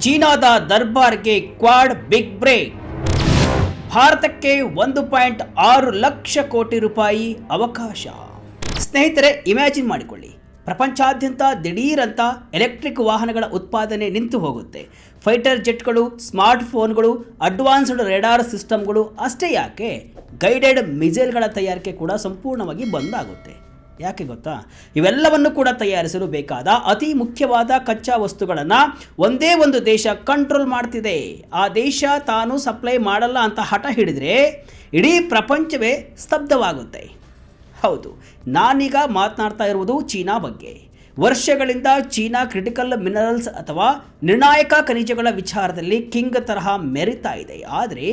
ಚೀನಾದ ದರ್ಬಾರ್ಗೆ Quad big break. ಭಾರತಕ್ಕೆ 1.6 ಲಕ್ಷ ಕೋಟಿ ರೂಪಾಯಿ ಅವಕಾಶ. ಸ್ನೇಹಿತರೆ, ಇಮ್ಯಾಜಿನ್ ಮಾಡಿಕೊಳ್ಳಿ, ಪ್ರಪಂಚಾದ್ಯಂತ ದಿಢೀರಂತ ಎಲೆಕ್ಟ್ರಿಕ್ ವಾಹನಗಳ ಉತ್ಪಾದನೆ ನಿಂತು ಹೋಗುತ್ತೆ. ಫೈಟರ್ ಜೆಟ್ಗಳು, ಸ್ಮಾರ್ಟ್ ಫೋನ್ಗಳು, ಅಡ್ವಾನ್ಸ್ಡ್ ರೇಡಾರ್ ಸಿಸ್ಟಮ್ಗಳು ಅಷ್ಟೇ ಯಾಕೆ, ಗೈಡೆಡ್ ಮಿಸೈಲ್ಗಳ ತಯಾರಿಕೆ ಕೂಡ ಸಂಪೂರ್ಣವಾಗಿ ಬಂದಾಗುತ್ತೆ. ಯಾಕೆ ಗೊತ್ತಾ? ಇವೆಲ್ಲವನ್ನು ಕೂಡ ತಯಾರಿಸಲು ಬೇಕಾದ ಅತಿ ಮುಖ್ಯವಾದ ಕಚ್ಚಾ ವಸ್ತುಗಳನ್ನು ಒಂದೇ ಒಂದು ದೇಶ ಕಂಟ್ರೋಲ್ ಮಾಡ್ತಿದೆ. ಆ ದೇಶ ತಾನು ಸಪ್ಲೈ ಮಾಡಲ್ಲ ಅಂತ ಹಠ ಹಿಡಿದ್ರೆ ಇಡೀ ಪ್ರಪಂಚವೇ ಸ್ತಬ್ಧವಾಗುತ್ತೆ. ಹೌದು, ನಾನೀಗ ಮಾತನಾಡ್ತಾ ಇರುವುದು ಚೀನಾ ಬಗ್ಗೆ. ವರ್ಷಗಳಿಂದ ಚೀನಾ ಕ್ರಿಟಿಕಲ್ ಮಿನರಲ್ಸ್ ಅಥವಾ ನಿರ್ಣಾಯಕ ಖನಿಜಗಳ ವಿಚಾರದಲ್ಲಿ ಕಿಂಗ್ ತರಹ ಮೆರಿತಾ ಇದೆ. ಆದರೆ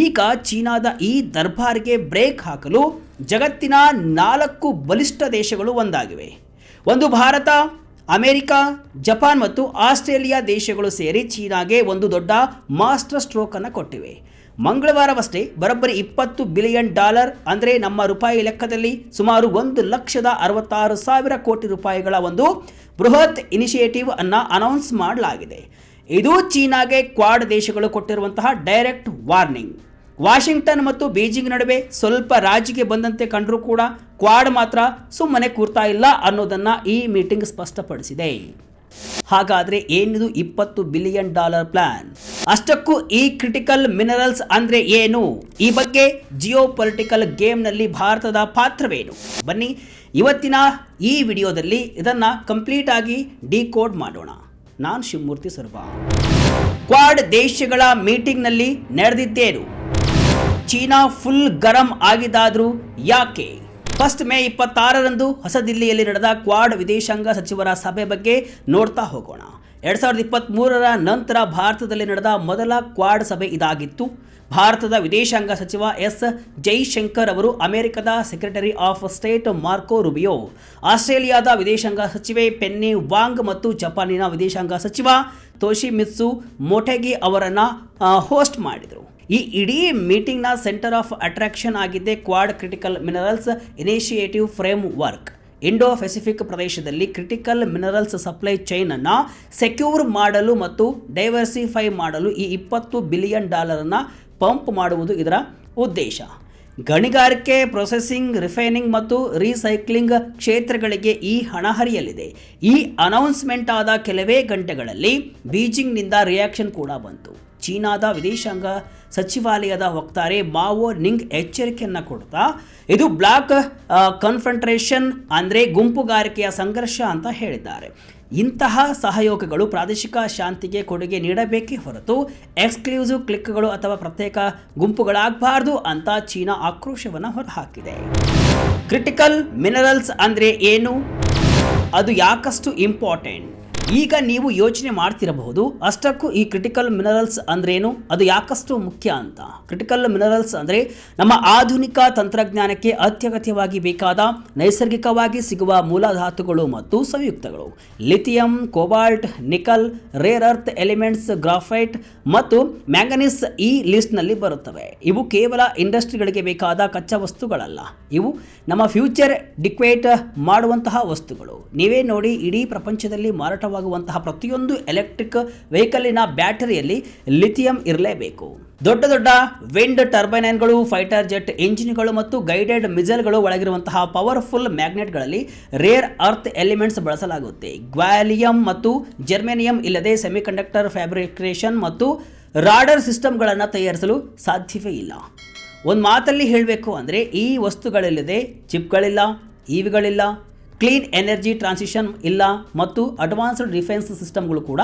ಈಗ ಚೀನಾದ ಈ ದರ್ಬಾರ್ಗೆ ಬ್ರೇಕ್ ಹಾಕಲು ಜಗತ್ತಿನ 4 ಬಲಿಷ್ಠ ದೇಶಗಳು ಒಂದಾಗಿವೆ. ಒಂದು ಭಾರತ, ಅಮೆರಿಕ, ಜಪಾನ್ ಮತ್ತು ಆಸ್ಟ್ರೇಲಿಯಾ ದೇಶಗಳು ಸೇರಿ ಚೀನಾಗೆ ಒಂದು ದೊಡ್ಡ ಮಾಸ್ಟರ್ ಸ್ಟ್ರೋಕ್ ಅನ್ನು ಕೊಟ್ಟಿವೆ. ಮಂಗಳವಾರವಷ್ಟೇ ಬರೋಬ್ಬರಿ $20 ಬಿಲಿಯನ್, ಅಂದರೆ ನಮ್ಮ ರೂಪಾಯಿ ಲೆಕ್ಕದಲ್ಲಿ ಸುಮಾರು 1,66,000 ಕೋಟಿ ರೂಪಾಯಿಗಳ ಒಂದು ಬೃಹತ್ ಇನಿಷಿಯೇಟಿವ್ ಅನ್ನು ಅನೌನ್ಸ್ ಮಾಡಲಾಗಿದೆ. ಇದು ಚೀನಾಗೆ ಕ್ವಾಡ್ ದೇಶಗಳು ಕೊಟ್ಟಿರುವಂತಹ ಡೈರೆಕ್ಟ್ ವಾರ್ನಿಂಗ್. ವಾಷಿಂಗ್ಟನ್ ಮತ್ತು ಬೀಜಿಂಗ್ ನಡುವೆ ಸ್ವಲ್ಪ ರಾಜಿಗೆ ಬಂದಂತೆ ಕಂಡರೂ ಕೂಡ ಕ್ವಾಡ್ ಮಾತ್ರ ಸುಮ್ಮನೆ ಕೂರ್ತಾ ಇಲ್ಲ ಅನ್ನೋದನ್ನು ಈ ಮೀಟಿಂಗ್ ಸ್ಪಷ್ಟಪಡಿಸಿದೆ. ಹಾಗಾದರೆ ಏನಿದು $20 ಬಿಲಿಯನ್ ಪ್ಲಾನ್? ಅಷ್ಟಕ್ಕೂ ಈ ಕ್ರಿಟಿಕಲ್ ಮಿನರಲ್ಸ್ ಅಂದರೆ ಏನು? ಈ ಬಗ್ಗೆ ಜಿಯೋ ಪೊಲಿಟಿಕಲ್ ಗೇಮ್ನಲ್ಲಿ ಭಾರತದ ಪಾತ್ರವೇನು? ಬನ್ನಿ ಇವತ್ತಿನ ಈ ವಿಡಿಯೋದಲ್ಲಿ ಇದನ್ನು ಕಂಪ್ಲೀಟ್ ಆಗಿ ಡಿಕೋಡ್ ಮಾಡೋಣ. ನಾನು ಶಿವಮೂರ್ತಿ ಸರ್ಬಾ. ಕ್ವಾಡ್ ದೇಶಗಳ ಮೀಟಿಂಗ್ನಲ್ಲಿ ನಡೆದಿದ್ದೇನು? ಚೀನಾ ಫುಲ್ ಗರಂ ಆಗಿದ್ದಾದ್ರೂ ಯಾಕೆ? ಮೇ 26ರಂದು ಹೊಸದಿಲ್ಲಿಯಲ್ಲಿ ನಡೆದ ಕ್ವಾಡ್ ವಿದೇಶಾಂಗ ಸಚಿವರ ಸಭೆ ಬಗ್ಗೆ ನೋಡ್ತಾ ಹೋಗೋಣ. 2023ರ ನಂತರ ಭಾರತದಲ್ಲಿ ನಡೆದ ಮೊದಲ ಕ್ವಾಡ್ ಸಭೆ ಇದಾಗಿತ್ತು. ಭಾರತದ ವಿದೇಶಾಂಗ ಸಚಿವ ಎಸ್ ಜೈಶಂಕರ್ ಅವರು, ಅಮೆರಿಕದ secretary of state Marco Rubio, ಆಸ್ಟ್ರೇಲಿಯಾದ ವಿದೇಶಾಂಗ ಸಚಿವೆ ಪೆನ್ನಿ ವಾಂಗ್ ಮತ್ತು ಜಪಾನಿನ ವಿದೇಶಾಂಗ ಸಚಿವ ತೊಶಿಮಿತ್ಸು ಮೊಟೆಗಿ ಅವರನ್ನು ಹೋಸ್ಟ್ ಮಾಡಿದರು. ಈ ಇಡೀ ಮೀಟಿಂಗ್ನ ಸೆಂಟರ್ ಆಫ್ ಅಟ್ರಾಕ್ಷನ್ ಆಗಿದ್ದೆ Quad critical minerals initiative framework. Indo Pacific ಪ್ರದೇಶದಲ್ಲಿ ಕ್ರಿಟಿಕಲ್ ಮಿನರಲ್ಸ್ ಸಪ್ಲೈ ಚೈನ್ ಅನ್ನು ಸೆಕ್ಯೂರ್ ಮಾಡಲು ಮತ್ತು ಡೈವರ್ಸಿಫೈ ಮಾಡಲು ಈ $20 ಬಿಲಿಯನ್ ಅನ್ನು ಪಂಪ್ ಮಾಡುವುದು ಇದರ ಉದ್ದೇಶ. ಗಣಿಗಾರಿಕೆ, ಪ್ರೊಸೆಸಿಂಗ್, ರಿಫೈನಿಂಗ್ ಮತ್ತು ರೀಸೈಕ್ಲಿಂಗ್ ಕ್ಷೇತ್ರಗಳಿಗೆ ಈ ಹಣ ಹರಿಯಲಿದೆ. ಈ ಅನೌನ್ಸ್ಮೆಂಟ್ ಆದ ಕೆಲವೇ ಗಂಟೆಗಳಲ್ಲಿ ಬೀಜಿಂಗ್ನಿಂದ ರಿಯಾಕ್ಷನ್ ಕೂಡ ಬಂತು. ಚೀನಾದ ವಿದೇಶಾಂಗ ಸಚಿವಾಲಯದ ವಕ್ತಾರೆ ಮಾವೋ ನಿಂಗ್ ಎಚ್ಚರಿಕೆಯನ್ನು ಕೊಡ್ತಾ, ಇದು ಬ್ಲಾಕ್ ಕನ್ಫ್ರಂಟ್ರೇಷನ್ ಅಂದರೆ ಗುಂಪುಗಾರಿಕೆಯ ಸಂಘರ್ಷ ಅಂತ ಹೇಳಿದ್ದಾರೆ. ಇಂತಹ ಸಹಯೋಗಗಳು ಪ್ರಾದೇಶಿಕ ಶಾಂತಿಗೆ ಕೊಡುಗೆ ನೀಡಬೇಕೇ ಹೊರತು ಎಕ್ಸ್ಕ್ಲೂಸಿವ್ ಕ್ಲಿಕ್ಗಳು ಅಥವಾ ಪ್ರತ್ಯೇಕ ಗುಂಪುಗಳಾಗಬಾರ್ದು ಅಂತ ಚೀನಾ ಆಕ್ರೋಶವನ್ನು ಹೊರಹಾಕಿದೆ. ಕ್ರಿಟಿಕಲ್ ಮಿನರಲ್ಸ್ ಅಂದರೆ ಏನು? ಅದು ಯಾಕಷ್ಟು ಇಂಪಾರ್ಟೆಂಟ್? ಈಗ ನೀವು ಯೋಚನೆ ಮಾಡ್ತಿರಬಹುದು, ಅಷ್ಟಕ್ಕೂ ಈ ಕ್ರಿಟಿಕಲ್ ಮಿನರಲ್ಸ್ ಅಂದ್ರೇನು, ಅದು ಯಾಕಷ್ಟು ಮುಖ್ಯ ಅಂತ. ಕ್ರಿಟಿಕಲ್ ಮಿನರಲ್ಸ್ ಅಂದರೆ ನಮ್ಮ ಆಧುನಿಕ ತಂತ್ರಜ್ಞಾನಕ್ಕೆ ಅತ್ಯಗತ್ಯವಾಗಿ ಬೇಕಾದ ನೈಸರ್ಗಿಕವಾಗಿ ಸಿಗುವ ಮೂಲಧಾತುಗಳು ಮತ್ತು ಸಂಯುಕ್ತಗಳು. ಲಿಥಿಯಂ, ಕೋಬಾಲ್ಟ್, ನಿಕಲ್, ರೇರ್ ಅರ್ತ್ ಎಲಿಮೆಂಟ್ಸ್, ಗ್ರಾಫೈಟ್ ಮತ್ತು ಮ್ಯಾಂಗನೀಸ್ ಈ ಲಿಸ್ಟ್ನಲ್ಲಿ ಬರುತ್ತವೆ. ಇವು ಕೇವಲ ಇಂಡಸ್ಟ್ರಿಗಳಿಗೆ ಬೇಕಾದ ಕಚ್ಚಾ ವಸ್ತುಗಳಲ್ಲ, ಇವು ನಮ್ಮ ಫ್ಯೂಚರ್ ಡಿಕ್ವೇಟ್ ಮಾಡುವಂತಹ ವಸ್ತುಗಳು. ನೀವೇ ನೋಡಿ, ಇಡೀ ಪ್ರಪಂಚದಲ್ಲಿ ಮಾರಾಟವಾಗುವಂತಹ ಪ್ರತಿಯೊಂದು ಎಲೆಕ್ಟ್ರಿಕ್ ವೆಹಿಕಲಿನ ಬ್ಯಾಟರಿಯಲ್ಲಿ ಲಿಥಿಯಂ ಇರಲೇಬೇಕು. ದೊಡ್ಡ ದೊಡ್ಡ ವಿಂಡ್ ಟರ್ಬೈನ್ಗಳು, ಫೈಟರ್ ಜೆಟ್ ಇಂಜಿನ್ಗಳು ಮತ್ತು ಗೈಡೆಡ್ ಮಿಸೈಲ್ಗಳು ಒಳಗಿರುವಂತಹ ಪವರ್ಫುಲ್ ಮ್ಯಾಗ್ನೆಟ್ಗಳಲ್ಲಿ ರೇರ್ ಅರ್ತ್ ಎಲಿಮೆಂಟ್ಸ್ ಬಳಸಲಾಗುತ್ತೆ. ಗ್ಯಾಲಿಯಂ ಮತ್ತು ಜರ್ಮೇನಿಯಂ ಇಲ್ಲದೆ ಸೆಮಿಕಂಡಕ್ಟರ್ ಫ್ಯಾಬ್ರಿಕೇಷನ್ ಮತ್ತು ರಾಡರ್ ಸಿಸ್ಟಮ್ಗಳನ್ನು ತಯಾರಿಸಲು ಸಾಧ್ಯವೇ ಇಲ್ಲ. ಒಂದು ಮಾತಲ್ಲಿ ಹೇಳಬೇಕು ಅಂದರೆ, ಈ ವಸ್ತುಗಳಿಲ್ಲದೆ ಚಿಪ್ಗಳಿಲ್ಲ, ಇವಿಗಳಿಲ್ಲ, ಕ್ಲೀನ್ ಎನರ್ಜಿ ಟ್ರಾನ್ಸಿಷನ್ ಇಲ್ಲ ಮತ್ತು ಅಡ್ವಾನ್ಸ್ಡ್ ಡಿಫೆನ್ಸ್ ಸಿಸ್ಟಮ್ಗಳು ಕೂಡ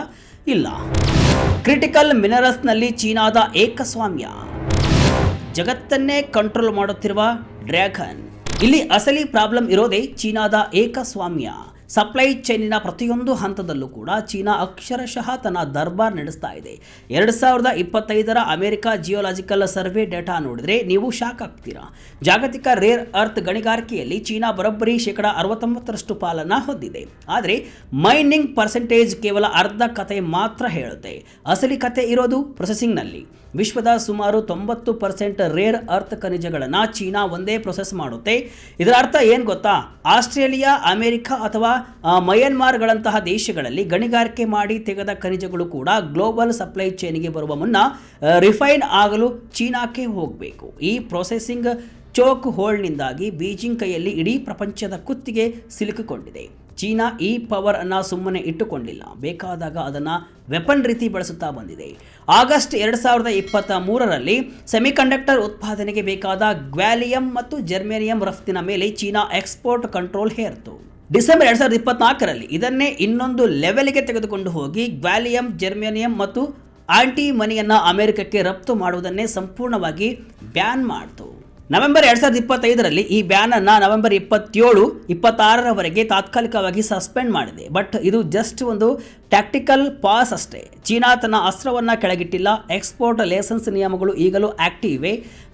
ಇಲ್ಲ. ಕ್ರಿಟಿಕಲ್ ಮಿನರಲ್ಸ್ನಲ್ಲಿ ಚೀನಾದ ಏಕಸ್ವಾಮ್ಯ. ಜಗತ್ತನ್ನೇ ಕಂಟ್ರೋಲ್ ಮಾಡುತ್ತಿರುವ ಡ್ರ್ಯಾಗನ್. ಇಲ್ಲಿ ಅಸಲಿ ಪ್ರಾಬ್ಲಮ್ ಇರೋದೇ ಚೀನಾದ ಏಕಸ್ವಾಮ್ಯ. ಸಪ್ಲೈ ಚೈನಿನ ಪ್ರತಿಯೊಂದು ಹಂತದಲ್ಲೂ ಕೂಡ ಚೀನಾ ಅಕ್ಷರಶಃ ತನ್ನ ದರ್ಬಾರ್ ನಡೆಸ್ತಾ ಇದೆ. 2025ರ ಅಮೆರಿಕ ಜಿಯೋಲಾಜಿಕಲ್ ಸರ್ವೆ ಡೇಟಾ ನೋಡಿದ್ರೆ ನೀವು ಶಾಕ್ ಆಗ್ತೀರಾ. ಜಾಗತಿಕ ರೇರ್ ಅರ್ತ್ ಗಣಿಗಾರಿಕೆಯಲ್ಲಿ ಚೀನಾ ಬರೋಬ್ಬರಿ 69% ಪಾಲನ್ನು ಹೊಂದಿದೆ. ಆದರೆ ಮೈನಿಂಗ್ ಪರ್ಸೆಂಟೇಜ್ ಕೇವಲ ಅರ್ಧ ಕತೆ ಮಾತ್ರ ಹೇಳುತ್ತೆ. ಅಸಲಿ ಕತೆ ಇರೋದು ಪ್ರೊಸೆಸಿಂಗ್ನಲ್ಲಿ. ವಿಶ್ವದ ಸುಮಾರು 90% ರೇರ್ ಅರ್ತ್ ಖನಿಜಗಳನ್ನು ಚೀನಾ ಒಂದೇ ಪ್ರೊಸೆಸ್ ಮಾಡುತ್ತೆ. ಇದರ ಅರ್ಥ ಏನು ಗೊತ್ತಾ? ಆಸ್ಟ್ರೇಲಿಯಾ, ಅಮೆರಿಕ ಅಥವಾ ಮಯನ್ಮಾರ್ಗಳಂತಹ ದೇಶಗಳಲ್ಲಿ ಗಣಿಗಾರಿಕೆ ಮಾಡಿ ತೆಗೆದ ಖನಿಜಗಳು ಕೂಡ ಗ್ಲೋಬಲ್ ಸಪ್ಲೈ ಚೈನ್ಗೆ ಬರುವ ಮುನ್ನ ರಿಫೈನ್ ಆಗಲು ಚೀನಾಕ್ಕೆ ಹೋಗಬೇಕು. ಈ ಪ್ರೊಸೆಸಿಂಗ್ ಚೋಕ್ ಹೋಲ್ಡ್ನಿಂದಾಗಿ ಬೀಜಿಂಗ್ ಕೈಯಲ್ಲಿ ಇಡೀ ಪ್ರಪಂಚದ ಕುತ್ತಿಗೆ ಸಿಲುಕಿಕೊಂಡಿದೆ. ಚೀನಾ ಈ ಪವರ್ ಅನ್ನು ಸುಮ್ಮನೆ ಇಟ್ಟುಕೊಂಡಿಲ್ಲ, ಬೇಕಾದಾಗ ಅದನ್ನು ವೆಪನ್ ರೀತಿ ಬಳಸುತ್ತಾ ಬಂದಿದೆ. ಆಗಸ್ಟ್ 2023ರಲ್ಲಿ ಸೆಮಿಕಂಡಕ್ಟರ್ ಉತ್ಪಾದನೆಗೆ ಬೇಕಾದ ಗ್ಯಾಲಿಯಂ ಮತ್ತು ಜರ್ಮೇನಿಯಂ ರಫ್ತಿನ ಮೇಲೆ ಚೀನಾ ಎಕ್ಸ್ಪೋರ್ಟ್ ಕಂಟ್ರೋಲ್ ಹೇರಿತು. ಡಿಸೆಂಬರ್ 2024ರಲ್ಲಿ ಇದನ್ನೇ ಇನ್ನೊಂದು ಲೆವೆಲ್ಗೆ ತೆಗೆದುಕೊಂಡು ಹೋಗಿ ಗ್ಯಾಲಿಯಂ, ಜರ್ಮೇನಿಯಂ ಮತ್ತು ಆಂಟಿಮನಿಯನ್ನು ಅಮೆರಿಕಕ್ಕೆ ರಫ್ತು ಮಾಡುವುದನ್ನೇ ಸಂಪೂರ್ಣವಾಗಿ ಬ್ಯಾನ್ ಮಾಡಿತು. ನವೆಂಬರ್ 2025ರಲ್ಲಿ ಈ ಬ್ಯಾನ್ ಅನ್ನು ನವೆಂಬರ್ 27-26ರವರೆಗೆ ತಾತ್ಕಾಲಿಕವಾಗಿ ಸಸ್ಪೆಂಡ್ ಮಾಡಿದೆ. ಬಟ್ ಇದು ಜಸ್ಟ್ ಒಂದು ಟ್ಯಾಕ್ಟಿಕಲ್ ಪಾಸ್ ಅಷ್ಟೇ. ಚೀನಾ ತನ್ನ ಅಸ್ತ್ರವನ್ನು ಕೆಳಗಿಟ್ಟಿಲ್ಲ. ಎಕ್ಸ್ಪೋರ್ಟ್ ಲೈಸೆನ್ಸ್ ನಿಯಮಗಳು ಈಗಲೂ ಆಕ್ಟಿವ್ ಇವೆ.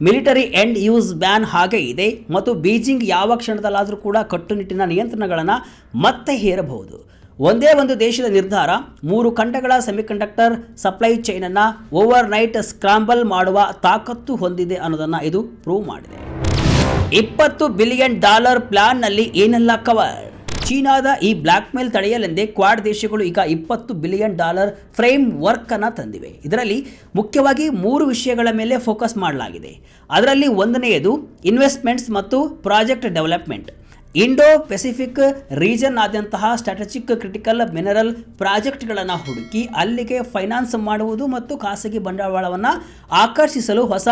ಮಿಲಿಟರಿ ಎಂಡ್ ಯೂಸ್ ಬ್ಯಾನ್ ಹಾಗೆ ಇದೆ ಮತ್ತು ಬೀಜಿಂಗ್ ಯಾವ ಕ್ಷಣದಲ್ಲಾದರೂ ಕೂಡ ಕಟ್ಟುನಿಟ್ಟಿನ ನಿಯಂತ್ರಣಗಳನ್ನು ಮತ್ತೆ ಹೇರಬಹುದು. ಒಂದೇ ಒಂದು ದೇಶದ ನಿರ್ಧಾರ 3 ಖಂಡಗಳ ಸೆಮಿಕಂಡಕ್ಟರ್ ಸಪ್ಲೈ ಚೈನ್ ಅನ್ನು ಓವರ್ ನೈಟ್ ಸ್ಕ್ರಾಂಬಲ್ ಮಾಡುವ ತಾಕತ್ತು ಹೊಂದಿದೆ ಅನ್ನೋದನ್ನು ಇದು ಪ್ರೂವ್ ಮಾಡಿದೆ. $20 ಬಿಲಿಯನ್ ಪ್ಲಾನ್ನಲ್ಲಿ ಏನೆಲ್ಲ ಕವರ್? ಚೀನಾದ ಈ ಬ್ಲ್ಯಾಕ್ ಮೇಲ್ ತಡೆಯಲೆಂದೇ ಕ್ವಾಡ್ ದೇಶಗಳು ಈಗ $20 ಬಿಲಿಯನ್ ಫ್ರೇಮ್ ವರ್ಕ್ ಅನ್ನು ತಂದಿವೆ. ಇದರಲ್ಲಿ ಮುಖ್ಯವಾಗಿ 3 ವಿಷಯಗಳ ಮೇಲೆ ಫೋಕಸ್ ಮಾಡಲಾಗಿದೆ. ಅದರಲ್ಲಿ ಒಂದನೆಯದು ಇನ್ವೆಸ್ಟ್ಮೆಂಟ್ಸ್ ಮತ್ತು project development. Indo Pacific region ಆದ್ಯಂತಹ ಸ್ಟ್ರಾಟಜಿಕ್ ಕ್ರಿಟಿಕಲ್ ಮಿನರಲ್ ಪ್ರಾಜೆಕ್ಟ್ಗಳನ್ನು ಹುಡುಕಿ ಅಲ್ಲಿಗೆ ಫೈನಾನ್ಸ್ ಮಾಡುವುದು ಮತ್ತು ಖಾಸಗಿ ಬಂಡವಾಳವನ್ನು ಆಕರ್ಷಿಸಲು ಹೊಸ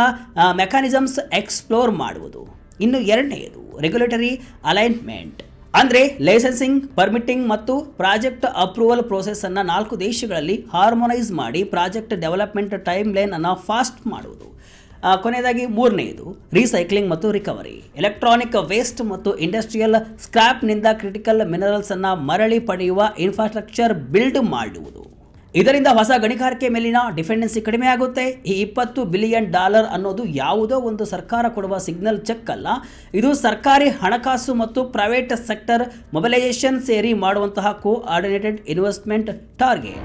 ಮೆಕ್ಯಾನಿಸಮ್ಸ್ ಎಕ್ಸ್ಪ್ಲೋರ್ ಮಾಡುವುದು. ಇನ್ನು ಎರಡನೆಯದು ರೆಗ್ಯುಲೇಟರಿ ಅಲೈನ್ಮೆಂಟ್, ಅಂದರೆ ಲೈಸೆನ್ಸಿಂಗ್, ಪರ್ಮಿಟಿಂಗ್ ಮತ್ತು ಪ್ರಾಜೆಕ್ಟ್ ಅಪ್ರೂವಲ್ ಪ್ರೋಸೆಸ್ ಅನ್ನು 4 ದೇಶಗಳಲ್ಲಿ ಹಾರ್ಮೋನೈಸ್ ಮಾಡಿ ಪ್ರಾಜೆಕ್ಟ್ ಡೆವಲಪ್ಮೆಂಟ್ ಟೈಮ್ ಲೈನ್ ಅನ್ನು ಫಾಸ್ಟ್ ಮಾಡುವುದು. ಕೊನೆಯದಾಗಿ ಮೂರನೆಯದು ರೀಸೈಕ್ಲಿಂಗ್ ಮತ್ತು ರಿಕವರಿ. ಎಲೆಕ್ಟ್ರಾನಿಕ್ ವೇಸ್ಟ್ ಮತ್ತು ಇಂಡಸ್ಟ್ರಿಯಲ್ ಸ್ಕ್ರಾಪ್ನಿಂದ ಕ್ರಿಟಿಕಲ್ ಮಿನರಲ್ಸ್ ಅನ್ನು ಮರಳಿ ಪಡೆಯುವ ಇನ್ಫ್ರಾಸ್ಟ್ರಕ್ಚರ್ ಬಿಲ್ಡ್ ಮಾಡುವುದು. ಇದರಿಂದ ಹೊಸ ಗಣಿಗಾರಿಕೆ ಮೇಲಿನ ಡಿಪೆಂಡೆನ್ಸಿ ಕಡಿಮೆ ಆಗುತ್ತೆ. ಈ $20 ಬಿಲಿಯನ್ ಅನ್ನೋದು ಯಾವುದೋ ಒಂದು ಸರ್ಕಾರ ಕೊಡುವ ಸಿಗ್ನಲ್ ಚೆಕ್ ಅಲ್ಲ. ಇದು ಸರ್ಕಾರಿ ಹಣಕಾಸು ಮತ್ತು ಪ್ರೈವೇಟ್ ಸೆಕ್ಟರ್ ಮೊಬಿಲೈಸೇಷನ್ ಸೇರಿ ಮಾಡುವಂತಹ coordinated investment target.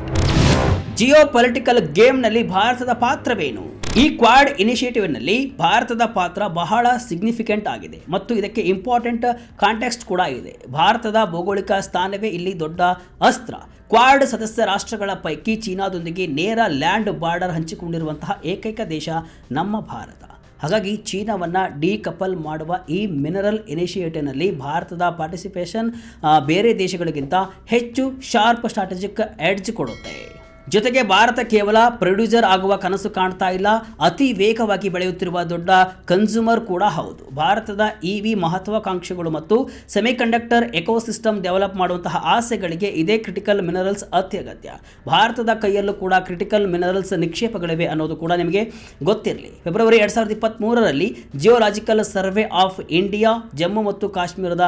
Geopolitical ಗೇಮ್ನಲ್ಲಿ ಭಾರತದ ಪಾತ್ರವೇನು? ಈ ಕ್ವಾಡ್ ಇನಿಷಿಯೇಟಿವ್ನಲ್ಲಿ ಭಾರತದ ಪಾತ್ರ ಬಹಳ ಸಿಗ್ನಿಫಿಕೆಂಟ್ ಆಗಿದೆ ಮತ್ತು ಇದಕ್ಕೆ ಇಂಪಾರ್ಟೆಂಟ್ ಕಾಂಟೆಕ್ಸ್ಟ್ ಕೂಡ ಇದೆ. ಭಾರತದ ಭೌಗೋಳಿಕ ಸ್ಥಾನವೇ ಇಲ್ಲಿ ದೊಡ್ಡ ಅಸ್ತ್ರ. ಕ್ವಾಡ್ ಸದಸ್ಯ ರಾಷ್ಟ್ರಗಳ ಪೈಕಿ ಚೀನಾದೊಂದಿಗೆ ನೇರ ಲ್ಯಾಂಡ್ ಬಾರ್ಡರ್ ಹಂಚಿಕೊಂಡಿರುವಂತಹ ಏಕೈಕ ದೇಶ ನಮ್ಮ ಭಾರತ. ಹಾಗಾಗಿ ಚೀನಾವನ್ನು ಡಿಕಪಲ್ ಮಾಡುವ ಈ ಮಿನರಲ್ ಇನಿಷಿಯೇಟಿವ್ನಲ್ಲಿ ಭಾರತದ ಪಾರ್ಟಿಸಿಪೇಷನ್ ಬೇರೆ ದೇಶಗಳಿಗಿಂತ ಹೆಚ್ಚು ಶಾರ್ಪ್ ಸ್ಟ್ರಾಟಜಿಕ್ ಎಡ್ಜ್ ಕೊಡುತ್ತೆ. ಜೊತೆಗೆ ಭಾರತ ಕೇವಲ ಪ್ರೊಡ್ಯೂಸರ್ ಆಗುವ ಕನಸು ಕಾಣ್ತಾ ಇಲ್ಲ, ಅತಿ ವೇಗವಾಗಿ ಬೆಳೆಯುತ್ತಿರುವ ದೊಡ್ಡ ಕನ್ಸ್ಯೂಮರ್ ಕೂಡ ಹೌದು. ಭಾರತದ ಇವಿ ಮಹತ್ವಾಕಾಂಕ್ಷೆಗಳು ಮತ್ತು ಸೆಮಿಕಂಡಕ್ಟರ್ ಎಕೋಸಿಸ್ಟಮ್ ಡೆವಲಪ್ ಮಾಡುವಂತಹ ಆಸೆಗಳಿಗೆ ಇದೇ ಕ್ರಿಟಿಕಲ್ ಮಿನರಲ್ಸ್ ಅತ್ಯಗತ್ಯ. ಭಾರತದ ಕೈಯಲ್ಲೂ ಕೂಡ ಕ್ರಿಟಿಕಲ್ ಮಿನರಲ್ಸ್ ನಿಕ್ಷೇಪಗಳಿವೆ ಅನ್ನೋದು ಕೂಡ ನಿಮಗೆ ಗೊತ್ತಿರಲಿ. ಫೆಬ್ರವರಿ 2023ರಲ್ಲಿ geological survey of India Jammu ಮತ್ತು ಕಾಶ್ಮೀರದ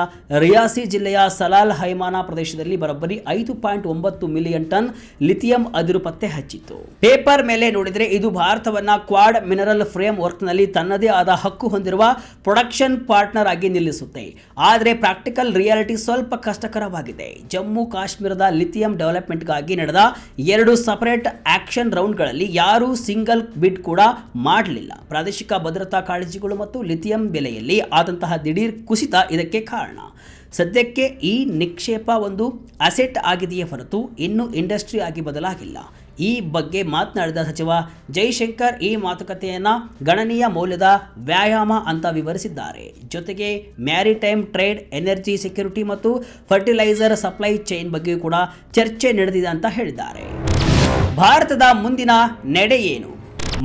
ರಿಯಾಸಿ ಜಿಲ್ಲೆಯ ಸಲಾಲ್ ಹೈಮಾನಾ ಪ್ರದೇಶದಲ್ಲಿ ಬರೋಬ್ಬರಿ 5.9 ಮಿಲಿಯನ್ ಟನ್ ಲಿಥಿಯಂ ಅದಿರು ಪತ್ತೆ ಹಚ್ಚಿತ್ತು. ಪೇಪರ್ ಮೇಲೆ ನೋಡಿದರೆ ಇದು ಭಾರತವನ್ನ ಕ್ವಾಡ್ ಮಿನರಲ್ ಫ್ರೇಮ್ ವರ್ಕ್ನಲ್ಲಿ ತನ್ನದೇ ಆದ ಹಕ್ಕು ಹೊಂದಿರುವ ಪ್ರೊಡಕ್ಷನ್ ಪಾರ್ಟ್ನರ್ ಆಗಿ ನಿಲ್ಲಿಸುತ್ತೆ. ಆದರೆ ಪ್ರಾಕ್ಟಿಕಲ್ ರಿಯಾಲಿಟಿ ಸ್ವಲ್ಪ ಕಷ್ಟಕರವಾಗಿದೆ. ಜಮ್ಮು ಕಾಶ್ಮೀರದ ಲಿಥಿಯಂ ಡೆವಲಪ್ಮೆಂಟ್ಗಾಗಿ ನಡೆದ 2 ಸಪರೇಟ್ ಆಕ್ಷನ್ ರೌಂಡ್ಗಳಲ್ಲಿ ಯಾರೂ ಸಿಂಗಲ್ ಬಿಡ್ ಕೂಡ ಮಾಡಲಿಲ್ಲ. ಪ್ರಾದೇಶಿಕ ಭದ್ರತಾ ಕಾಳಜಿಗಳು ಮತ್ತು ಲಿಥಿಯಂ ಬೆಲೆಯಲ್ಲಿ ಆದಂತಹ ದಿಢೀರ್ ಕುಸಿತ ಇದಕ್ಕೆ ಕಾರಣ. ಸದ್ಯಕ್ಕೆ ಈ ನಿಕ್ಷೇಪ ಒಂದು ಅಸೆಟ್ ಆಗಿದೆಯೇ ಹೊರತು ಇನ್ನೂ ಇಂಡಸ್ಟ್ರಿ ಆಗಿ ಬದಲಾಗಿಲ್ಲ. ಈ ಬಗ್ಗೆ ಮಾತನಾಡಿದ ಸಚಿವ ಜೈಶಂಕರ್ ಈ ಮಾತುಕತೆಯನ್ನು ಗಣನೀಯ ಮೌಲ್ಯದ ವ್ಯಾಯಾಮ ಅಂತ ವಿವರಿಸಿದ್ದಾರೆ. ಜೊತೆಗೆ ಮ್ಯಾರಿಟೈಮ್ ಟ್ರೇಡ್, ಎನರ್ಜಿ ಸೆಕ್ಯೂರಿಟಿ ಮತ್ತು ಫರ್ಟಿಲೈಸರ್ ಸಪ್ಲೈ ಚೈನ್ ಬಗ್ಗೆ ಕೂಡ ಚರ್ಚೆ ನಡೆದಿದೆ ಅಂತ ಹೇಳಿದ್ದಾರೆ. ಭಾರತದ ಮುಂದಿನ ನಡೆ ಏನು?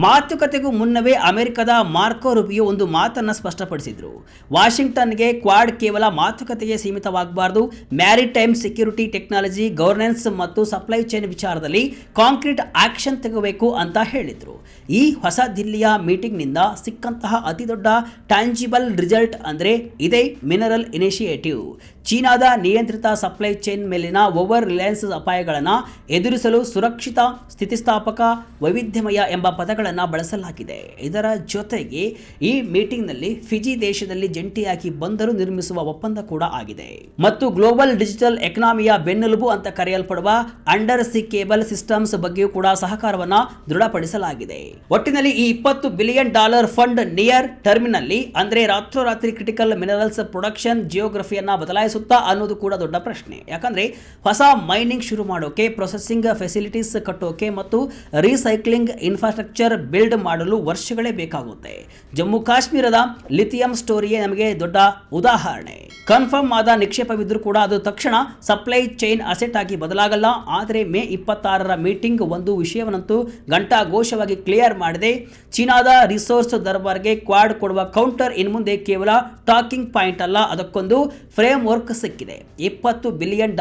ಮಾತುಕತೆಗೂ ಮುನ್ನವೇ ಅಮೆರಿಕದ ಮಾರ್ಕೋ ರೂಬಿಯೋ ಒಂದು ಮಾತನ್ನು ಸ್ಪಷ್ಟಪಡಿಸಿದರು. ವಾಷಿಂಗ್ಟನ್ಗೆ ಕ್ವಾಡ್ ಕೇವಲ ಮಾತುಕತೆಗೆ ಸೀಮಿತವಾಗಬಾರದು, ಮ್ಯಾರಿಟೈಮ್ ಸೆಕ್ಯೂರಿಟಿ, ಟೆಕ್ನಾಲಜಿ, ಗವರ್ನೆನ್ಸ್ ಮತ್ತು ಸಪ್ಲೈ ಚೈನ್ ವಿಚಾರದಲ್ಲಿ ಕಾಂಕ್ರೀಟ್ ಆಕ್ಷನ್ ತೆಗೆಯಬೇಕು ಅಂತ ಹೇಳಿದರು. ಈ ಹೊಸ ದಿಲ್ಲಿಯ ಮೀಟಿಂಗ್ನಿಂದ ಸಿಕ್ಕಂತಹ ಅತಿದೊಡ್ಡ ಟ್ಯಾಂಜಿಬಲ್ ರಿಸಲ್ಟ್ ಅಂದರೆ ಇದೇ ಮಿನರಲ್ ಇನಿಷಿಯೇಟಿವ್. ಚೀನಾದ ನಿಯಂತ್ರಿತ ಸಪ್ಲೈ ಚೈನ್ ಮೇಲಿನ ಓವರ್ ರಿಲಯನ್ಸ್ ಅಪಾಯಗಳನ್ನು ಎದುರಿಸಲು ಸುರಕ್ಷಿತ, ಸ್ಥಿತಿಸ್ಥಾಪಕ, ವೈವಿಧ್ಯಮಯ ಎಂಬ ಪದಗಳನ್ನು ಬಳಸಲಾಗಿದೆ. ಇದರ ಜೊತೆಗೆ ಈ ಮೀಟಿಂಗ್ನಲ್ಲಿ ಫಿಜಿ ದೇಶದಲ್ಲಿ ಜಂಟಿಯಾಗಿ ಬಂದರು ನಿರ್ಮಿಸುವ ಒಪ್ಪಂದ ಕೂಡ ಆಗಿದೆ ಮತ್ತು ಗ್ಲೋಬಲ್ ಡಿಜಿಟಲ್ ಎಕಾನಮಿಯ ಬೆನ್ನೆಲುಬು ಅಂತ ಕರೆಯಲ್ಪಡುವ ಅಂಡರ್ ಸಿ ಕೇಬಲ್ ಸಿಸ್ಟಮ್ಸ್ ಬಗ್ಗೆಯೂ ಕೂಡ ಸಹಕಾರವನ್ನು ದೃಢಪಡಿಸಲಾಗಿದೆ. ಒಟ್ಟಿನಲ್ಲಿ ಈ $20 ಬಿಲಿಯನ್ ಫಂಡ್ ನಿಯರ್ ಟರ್ಮಿನಲ್ಲಿ ಅಂದರೆ ರಾತ್ರೋರಾತ್ರಿ ಕ್ರಿಟಿಕಲ್ ಮಿನರಲ್ಸ್ ಪ್ರೊಡಕ್ಷನ್ ಜಿಯೋಗ್ರಫಿಯನ್ನು ಬದಲಾಯಿಸುತ್ತದೆ ಬೆಳೆಸುತ್ತಾ ಅನ್ನೋದು ಕೂಡ ದೊಡ್ಡ ಪ್ರಶ್ನೆ. ಯಾಕಂದರೆ ಹೊಸ ಮೈನಿಂಗ್ ಶುರು ಮಾಡೋಕೆ, ಪ್ರೊಸೆಸಿಂಗ್ ಫೆಸಿಲಿಟೀಸ್ ಕಟ್ಟೋಕೆ ಮತ್ತು ರೀಸೈಕ್ಲಿಂಗ್ ಇನ್ಫ್ರಾಸ್ಟ್ರಕ್ಚರ್ ಬಿಲ್ಡ್ ಮಾಡಲು ವರ್ಷಗಳೇ ಬೇಕಾಗುತ್ತೆ. ಜಮ್ಮು ಕಾಶ್ಮೀರದ ಲಿಥಿಯಂ ಸ್ಟೋರಿಯೇ ನಮಗೆ ದೊಡ್ಡ ಉದಾಹರಣೆ. ಕನ್ಫರ್ಮ್ ಆದ ನಿಕ್ಷೇಪವಿದ್ರೂ ಕೂಡ ಅದು ತಕ್ಷಣ ಸಪ್ಲೈ ಚೈನ್ ಅಸೆಟ್ ಆಗಿ ಬದಲಾಗಲ್ಲ. ಆದರೆ ಮೇ 26ರ ಮೀಟಿಂಗ್ ಒಂದು ವಿಷಯವನ್ನಂತೂ ಘಂಟಾಘೋಷವಾಗಿ ಕ್ಲಿಯರ್ ಮಾಡಿದೆ. ಚೀನಾದ ರಿಸೋರ್ಸ್ ದರ್ಬಾರ್ಗೆ ಕ್ವಾಡ್ ಕೊಡುವ ಕೌಂಟರ್ ಇನ್ಮುಂದೆ ಕೇವಲ ಟಾಕಿಂಗ್ ಪಾಯಿಂಟ್ ಅಲ್ಲ, ಅದಕ್ಕೊಂದು ಫ್ರೇಮ್ ವರ್ಕ್ ಸಿಕ್ಕಿದೆ. $20 ಬಿಲಿಯನ್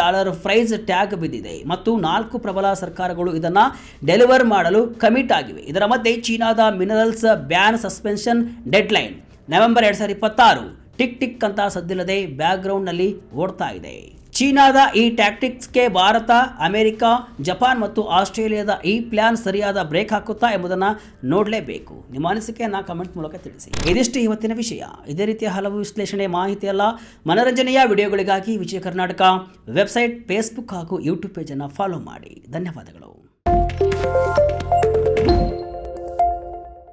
ಪ್ರೈಸ್ ಟ್ಯಾಗ್ ಬಿದ್ದಿದೆ ಮತ್ತು 4 ಪ್ರಬಲ ಸರ್ಕಾರಗಳು ಇದನ್ನ ಡೆಲಿವರ್ ಮಾಡಲು ಕಮಿಟ್ ಆಗಿವೆ. ಇದರ ಮಧ್ಯೆ ಚೀನಾದ minerals ban suspension deadline November 2026 tick tick ಅಂತ ಸದ್ದಿಲ್ಲದೆ ಬ್ಯಾಕ್ಗ್ರೌಂಡ್ನಲ್ಲಿ ಓಡ್ತಾ ಇದೆ. ಚೀನಾದ ಈ ಟ್ಯಾಕ್ಟಿಕ್ಸ್ಗೆ ಭಾರತ, ಅಮೆರಿಕ, ಜಪಾನ್ ಮತ್ತು ಆಸ್ಟ್ರೇಲಿಯಾದ ಈ ಪ್ಲಾನ್ ಸರಿಯಾದ ಬ್ರೇಕ್ ಹಾಕುತ್ತಾ ಎಂಬುದನ್ನು ನೋಡಲೇಬೇಕು. ನಿಮ್ಮ ಅನಿಸಿಕೆಯನ್ನು ಕಮೆಂಟ್ ಮೂಲಕ ತಿಳಿಸಿ. ಇದಿಷ್ಟು ಇವತ್ತಿನ ವಿಷಯ. ಇದೇ ರೀತಿಯ ಹಲವು ವಿಶ್ಲೇಷಣೆ, ಮಾಹಿತಿ ಅಲ್ಲ ಮನರಂಜನೆಯ ವಿಡಿಯೋಗಳಿಗಾಗಿ ವಿಜಯ ಕರ್ನಾಟಕ ವೆಬ್ಸೈಟ್, ಫೇಸ್ಬುಕ್ ಹಾಗೂ ಯೂಟ್ಯೂಬ್ ಪೇಜನ್ನು ಫಾಲೋ ಮಾಡಿ. ಧನ್ಯವಾದಗಳು.